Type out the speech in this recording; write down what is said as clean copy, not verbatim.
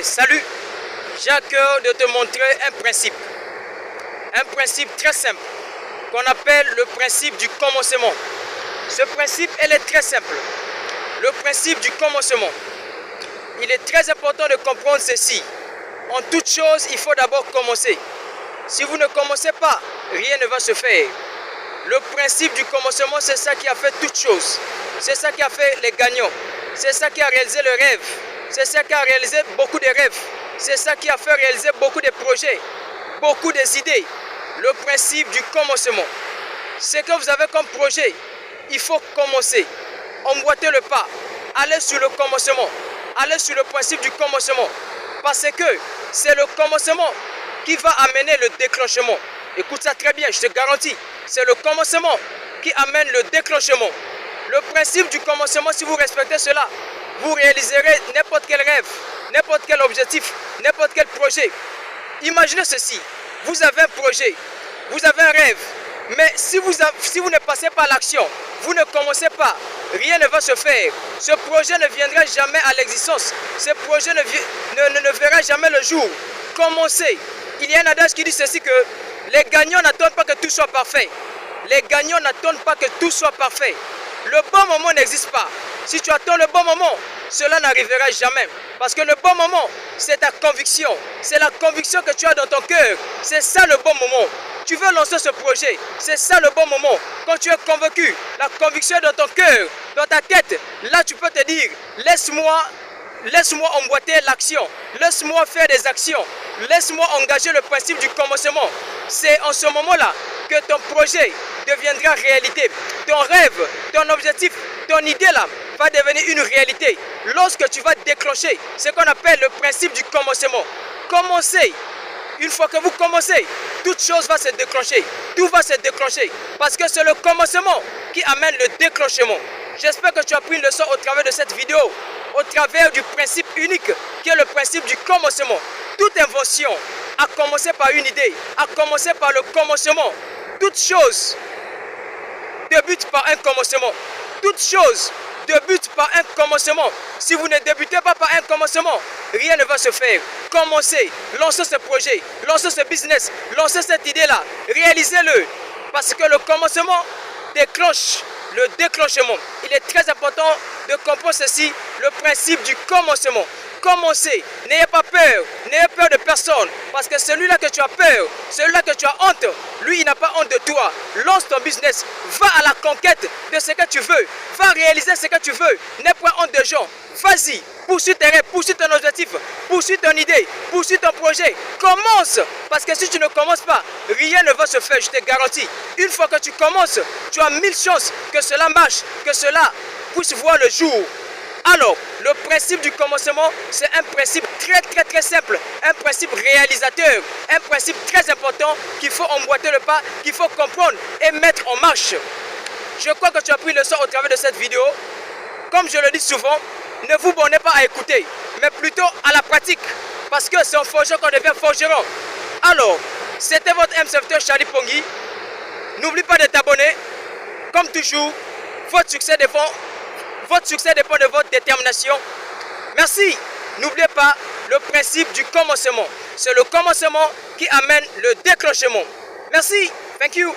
Salut, j'ai à cœur de te montrer un principe très simple qu'on appelle le principe du commencement. Ce principe, elle est très simple. Le principe du commencement. Il est très important de comprendre ceci. En toute chose, il faut d'abord commencer. Si vous ne commencez pas, rien ne va se faire. Le principe du commencement, c'est ça qui a fait toute chose. C'est ça qui a fait les gagnants. C'est ça qui a réalisé le rêve. C'est ça qui a réalisé beaucoup de rêves. C'est ça qui a fait réaliser beaucoup de projets, beaucoup d'idées. Le principe du commencement. Ce que vous avez comme projet, il faut commencer. Emboîtez le pas. Allez sur le commencement. Allez sur le principe du commencement. Parce que c'est le commencement qui va amener le déclenchement. Écoute ça très bien, je te garantis. C'est le commencement qui amène le déclenchement. Le principe du commencement, si vous respectez cela, vous réaliserez n'importe quel rêve, n'importe quel objectif, n'importe quel projet. Imaginez ceci, vous avez un projet, vous avez un rêve, mais si vous ne passez pas à l'action, vous ne commencez pas, rien ne va se faire. Ce projet ne viendra jamais à l'existence, ce projet ne verra jamais le jour. Commencez. Il y a un adage qui dit ceci que les gagnants n'attendent pas que tout soit parfait. Les gagnants n'attendent pas que tout soit parfait. Le bon moment n'existe pas. Si tu attends le bon moment, cela n'arrivera jamais. Parce que le bon moment, c'est ta conviction. C'est la conviction que tu as dans ton cœur. C'est ça le bon moment. Tu veux lancer ce projet. C'est ça le bon moment. Quand tu es convaincu, la conviction est dans ton cœur, dans ta tête. Là, tu peux te dire, laisse-moi emboîter l'action. Laisse-moi faire des actions. Laisse-moi engager le principe du commencement. C'est en ce moment-là que ton projet deviendra réalité. Ton rêve, ton objectif, ton idée là va devenir une réalité. Lorsque tu vas déclencher ce qu'on appelle le principe du commencement. Commencez. Une fois que vous commencez, toute chose va se déclencher. Tout va se déclencher. Parce que c'est le commencement qui amène le déclenchement. J'espère que tu as pris une leçon au travers de cette vidéo. Au travers du principe unique qui est le principe du commencement. Toute invention a commencé par une idée, a commencé par le commencement. Toute chose débute par un commencement. Toute chose débute par un commencement. Si vous ne débutez pas par un commencement, rien ne va se faire. Commencez, lancez ce projet, lancez ce business, lancez cette idée-là, réalisez-le. Parce que le commencement déclenche le déclenchement. Il est très important de comprendre ceci, le principe du commencement. Commencez, n'ayez pas peur de personne, parce que celui-là que tu as peur, celui-là que tu as honte, lui il n'a pas honte de toi. Lance ton business, va à la conquête de ce que tu veux, va réaliser ce que tu veux, n'aie pas honte de gens, vas-y, poursuis tes rêves, poursuis ton objectif, poursuis ton idée, poursuis ton projet, commence, parce que si tu ne commences pas, rien ne va se faire, je te garantis. Une fois que tu commences, tu as 1000 chances que cela marche, que cela puisse voir le jour. Alors, le principe du commencement, c'est un principe très simple, un principe réalisateur, un principe très important qu'il faut emboîter le pas, qu'il faut comprendre et mettre en marche. Je crois que tu as pris le leçon au travers de cette vidéo. Comme je le dis souvent, ne vous bornez pas à écouter, mais plutôt à la pratique, parce que c'est en forgeant qu'on devient forgeron. Alors, c'était votre M-Serviteur Charlie Pongui. N'oublie pas de t'abonner. Comme toujours, votre succès dépend de votre détermination. Merci. N'oubliez pas le principe du commencement. C'est le commencement qui amène le déclenchement. Merci. Thank you.